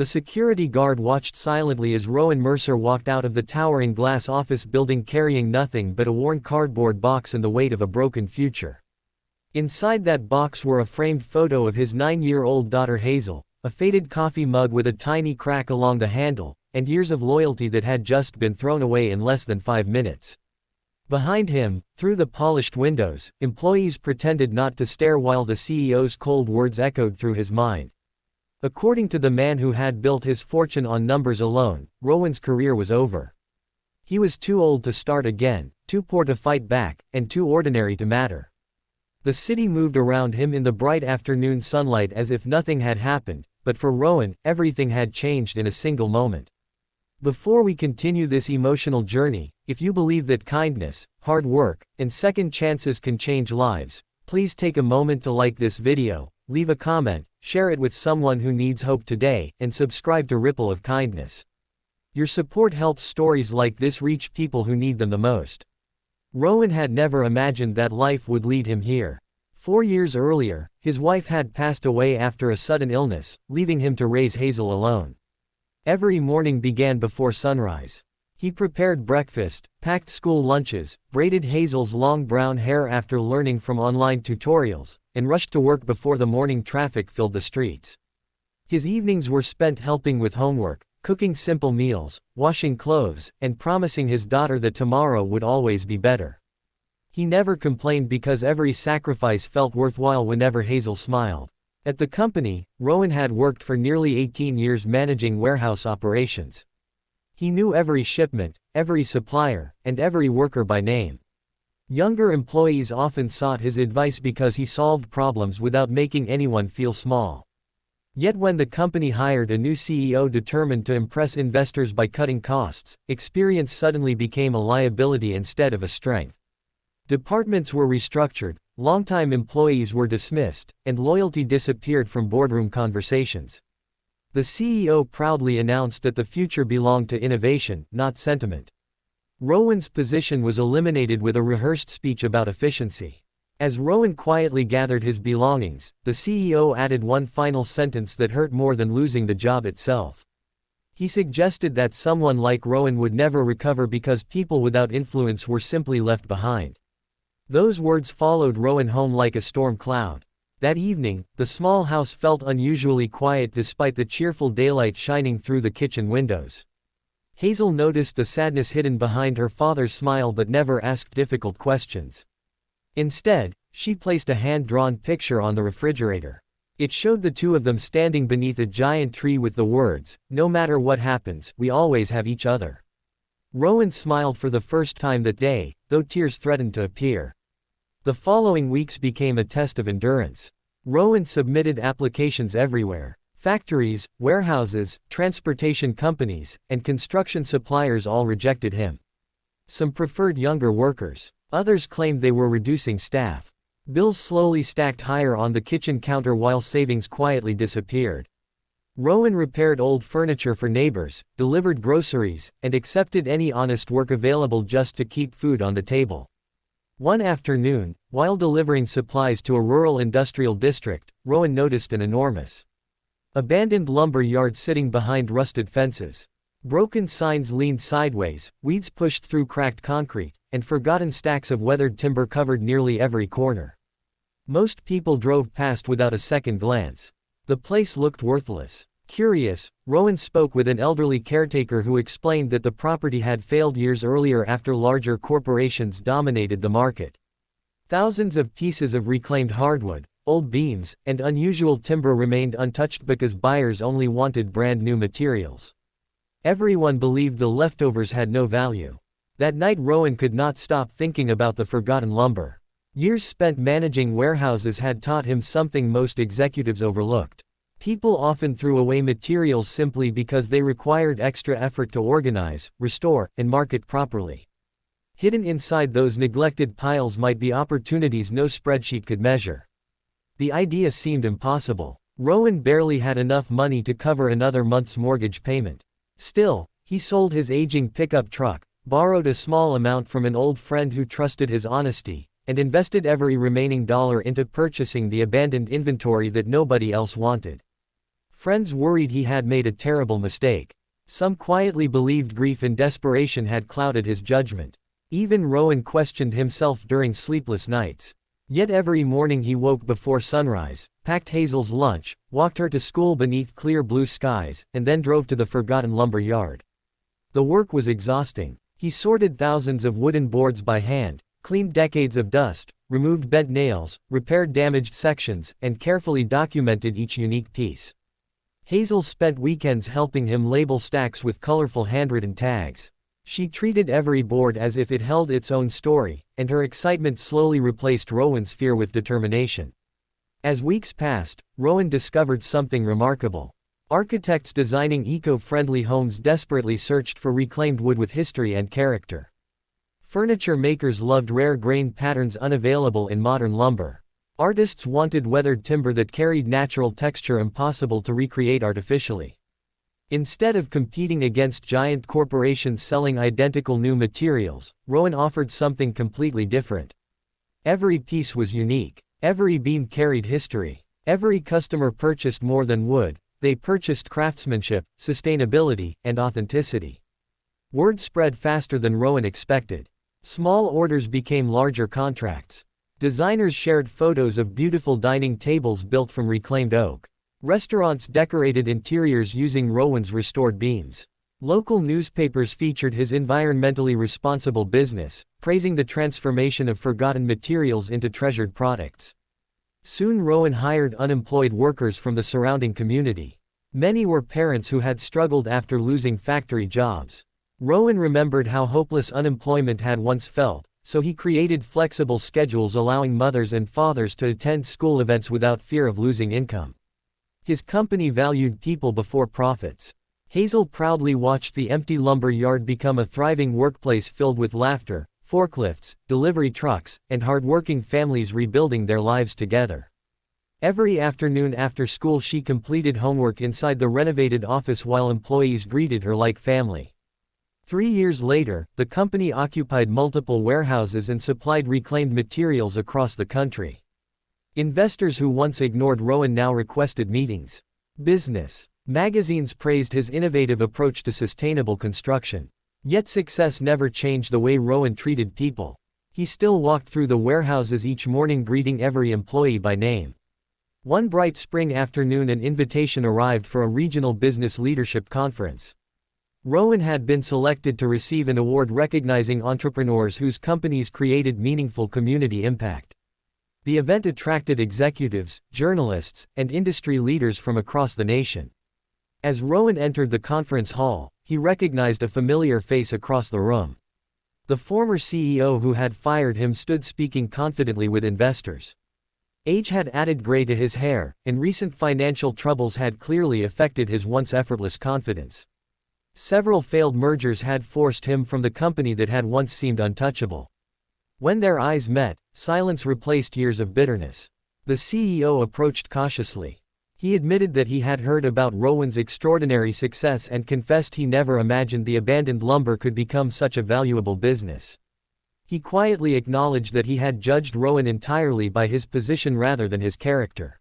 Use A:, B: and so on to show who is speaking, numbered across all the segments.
A: The security guard watched silently as Rowan Mercer walked out of the towering glass office building carrying nothing but a worn cardboard box and the weight of a broken future. Inside that box were a framed photo of his 9-year-old daughter Hazel, a faded coffee mug with a tiny crack along the handle, and years of loyalty that had just been thrown away in less than 5 minutes. Behind him, through the polished windows, employees pretended not to stare while the CEO's cold words echoed through his mind. According to the man who had built his fortune on numbers alone, Rowan's career was over. He was too old to start again, too poor to fight back, and too ordinary to matter. The city moved around him in the bright afternoon sunlight as if nothing had happened, but for Rowan, everything had changed in a single moment. Before we continue this emotional journey, if you believe that kindness, hard work, and second chances can change lives, please take a moment to like this video, leave a comment, share it with someone who needs hope today, and subscribe to Ripple of Kindness. Your support helps stories like this reach people who need them the most. Rowan had never imagined that life would lead him here. 4 years earlier, his wife had passed away after a sudden illness, leaving him to raise Hazel alone. Every morning began before sunrise. He prepared breakfast, packed school lunches, braided Hazel's long brown hair after learning from online tutorials, and rushed to work before the morning traffic filled the streets. His evenings were spent helping with homework, cooking simple meals, washing clothes, and promising his daughter that tomorrow would always be better. He never complained because every sacrifice felt worthwhile whenever Hazel smiled. At the company, Rowan had worked for nearly 18 years managing warehouse operations. He knew every shipment, every supplier, and every worker by name. Younger employees often sought his advice because he solved problems without making anyone feel small. Yet when the company hired a new CEO determined to impress investors by cutting costs, experience suddenly became a liability instead of a strength. Departments were restructured, longtime employees were dismissed, and loyalty disappeared from boardroom conversations. The CEO proudly announced that the future belonged to innovation, not sentiment. Rowan's position was eliminated with a rehearsed speech about efficiency. As Rowan quietly gathered his belongings, the CEO added one final sentence that hurt more than losing the job itself. He suggested that someone like Rowan would never recover because people without influence were simply left behind. Those words followed Rowan home like a storm cloud. That evening, the small house felt unusually quiet despite the cheerful daylight shining through the kitchen windows. Hazel noticed the sadness hidden behind her father's smile but never asked difficult questions. Instead, she placed a hand-drawn picture on the refrigerator. It showed the two of them standing beneath a giant tree with the words, "No matter what happens, we always have each other." Rowan smiled for the first time that day, though tears threatened to appear. The following weeks became a test of endurance. Rowan submitted applications everywhere. Factories, warehouses, transportation companies, and construction suppliers all rejected him. Some preferred younger workers. Others claimed they were reducing staff. Bills slowly stacked higher on the kitchen counter while savings quietly disappeared. Rowan repaired old furniture for neighbors, delivered groceries, and accepted any honest work available just to keep food on the table. One afternoon, while delivering supplies to a rural industrial district, Rowan noticed an enormous, abandoned lumber yard sitting behind rusted fences. Broken signs leaned sideways, weeds pushed through cracked concrete, and forgotten stacks of weathered timber covered nearly every corner. Most people drove past without a second glance. The place looked worthless. Curious, Rowan spoke with an elderly caretaker who explained that the property had failed years earlier after larger corporations dominated the market. Thousands of pieces of reclaimed hardwood, old beams, and unusual timber remained untouched because buyers only wanted brand new materials. Everyone believed the leftovers had no value. That night Rowan could not stop thinking about the forgotten lumber. Years spent managing warehouses had taught him something most executives overlooked. People often threw away materials simply because they required extra effort to organize, restore, and market properly. Hidden inside those neglected piles might be opportunities no spreadsheet could measure. The idea seemed impossible. Rowan barely had enough money to cover another month's mortgage payment. Still, he sold his aging pickup truck, borrowed a small amount from an old friend who trusted his honesty, and invested every remaining dollar into purchasing the abandoned inventory that nobody else wanted. Friends worried he had made a terrible mistake. Some quietly believed grief and desperation had clouded his judgment. Even Rowan questioned himself during sleepless nights. Yet every morning he woke before sunrise, packed Hazel's lunch, walked her to school beneath clear blue skies, and then drove to the forgotten lumber yard. The work was exhausting. He sorted thousands of wooden boards by hand, cleaned decades of dust, removed bent nails, repaired damaged sections, and carefully documented each unique piece. Hazel spent weekends helping him label stacks with colorful handwritten tags. She treated every board as if it held its own story, and her excitement slowly replaced Rowan's fear with determination. As weeks passed, Rowan discovered something remarkable. Architects designing eco-friendly homes desperately searched for reclaimed wood with history and character. Furniture makers loved rare grain patterns unavailable in modern lumber. Artists wanted weathered timber that carried natural texture impossible to recreate artificially. Instead of competing against giant corporations selling identical new materials, Rowan offered something completely different. Every piece was unique. Every beam carried history. Every customer purchased more than wood, they purchased craftsmanship, sustainability, and authenticity. Word spread faster than Rowan expected. Small orders became larger contracts. Designers shared photos of beautiful dining tables built from reclaimed oak. Restaurants decorated interiors using Rowan's restored beams. Local newspapers featured his environmentally responsible business, praising the transformation of forgotten materials into treasured products. Soon Rowan hired unemployed workers from the surrounding community. Many were parents who had struggled after losing factory jobs. Rowan remembered how hopeless unemployment had once felt, so he created flexible schedules allowing mothers and fathers to attend school events without fear of losing income. His company valued people before profits. Hazel proudly watched the empty lumber yard become a thriving workplace filled with laughter, forklifts, delivery trucks, and hardworking families rebuilding their lives together. Every afternoon after school she completed homework inside the renovated office while employees greeted her like family. 3 years later, the company occupied multiple warehouses and supplied reclaimed materials across the country. Investors who once ignored Rowan now requested meetings. Business magazines praised his innovative approach to sustainable construction. Yet success never changed the way Rowan treated people. He still walked through the warehouses each morning greeting every employee by name. One bright spring afternoon an invitation arrived for a regional business leadership conference. Rowan had been selected to receive an award recognizing entrepreneurs whose companies created meaningful community impact. The event attracted executives, journalists, and industry leaders from across the nation. As Rowan entered the conference hall, he recognized a familiar face across the room. The former CEO who had fired him stood speaking confidently with investors. Age had added gray to his hair, and recent financial troubles had clearly affected his once effortless confidence. Several failed mergers had forced him from the company that had once seemed untouchable. When their eyes met, silence replaced years of bitterness. The CEO approached cautiously. He admitted that he had heard about Rowan's extraordinary success and confessed he never imagined the abandoned lumber could become such a valuable business. He quietly acknowledged that he had judged Rowan entirely by his position rather than his character.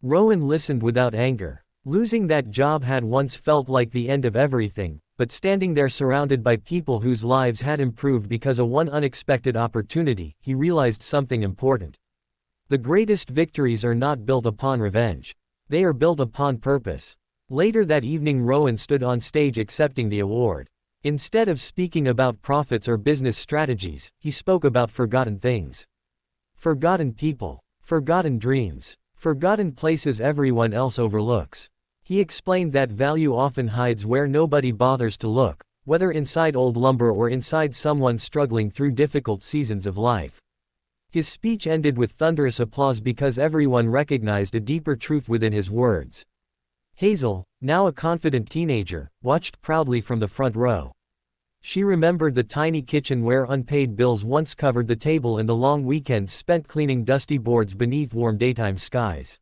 A: Rowan listened without anger. Losing that job had once felt like the end of everything, but standing there surrounded by people whose lives had improved because of one unexpected opportunity, he realized something important. The greatest victories are not built upon revenge. They are built upon purpose. Later that evening Rowan stood on stage accepting the award. Instead of speaking about profits or business strategies, he spoke about forgotten things. Forgotten people. Forgotten dreams. Forgotten places everyone else overlooks. He explained that value often hides where nobody bothers to look, whether inside old lumber or inside someone struggling through difficult seasons of life. His speech ended with thunderous applause because everyone recognized a deeper truth within his words. Hazel, now a confident teenager, watched proudly from the front row. She remembered the tiny kitchen where unpaid bills once covered the table and the long weekends spent cleaning dusty boards beneath warm daytime skies.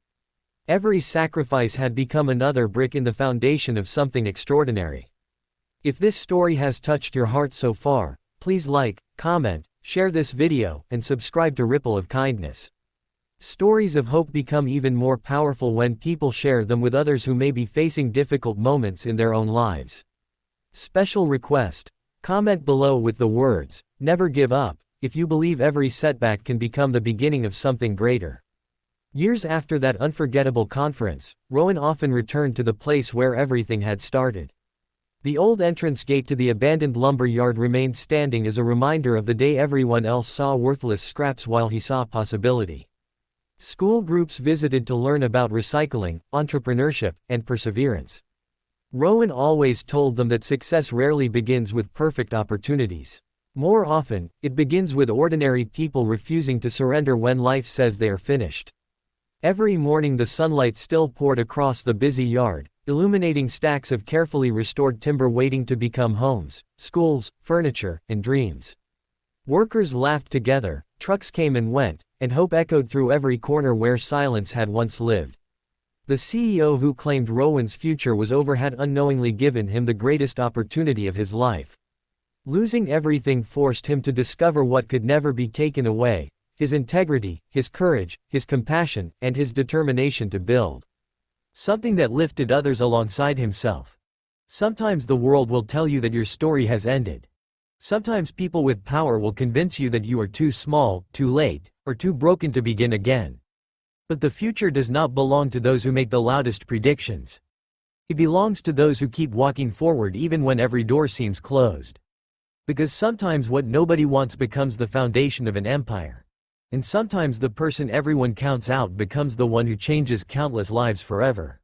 A: Every sacrifice had become another brick in the foundation of something extraordinary. If this story has touched your heart so far, please like, comment, share this video, and subscribe to Ripple of Kindness. Stories of hope become even more powerful when people share them with others who may be facing difficult moments in their own lives. Special request. Comment below with the words, "Never give up," if you believe every setback can become the beginning of something greater. Years after that unforgettable conference, Rowan often returned to the place where everything had started. The old entrance gate to the abandoned lumber yard remained standing as a reminder of the day everyone else saw worthless scraps while he saw possibility. School groups visited to learn about recycling, entrepreneurship, and perseverance. Rowan always told them that success rarely begins with perfect opportunities. More often, it begins with ordinary people refusing to surrender when life says they are finished. Every morning the sunlight still poured across the busy yard, illuminating stacks of carefully restored timber waiting to become homes, schools, furniture, and dreams. Workers laughed together, trucks came and went, and hope echoed through every corner where silence had once lived. The CEO who claimed Rowan's future was over had unknowingly given him the greatest opportunity of his life. Losing everything forced him to discover what could never be taken away: his integrity, his courage, his compassion, and his determination to build something that lifted others alongside himself. Sometimes the world will tell you that your story has ended. Sometimes people with power will convince you that you are too small, too late, or too broken to begin again. But the future does not belong to those who make the loudest predictions. It belongs to those who keep walking forward even when every door seems closed. Because sometimes what nobody wants becomes the foundation of an empire. And sometimes the person everyone counts out becomes the one who changes countless lives forever.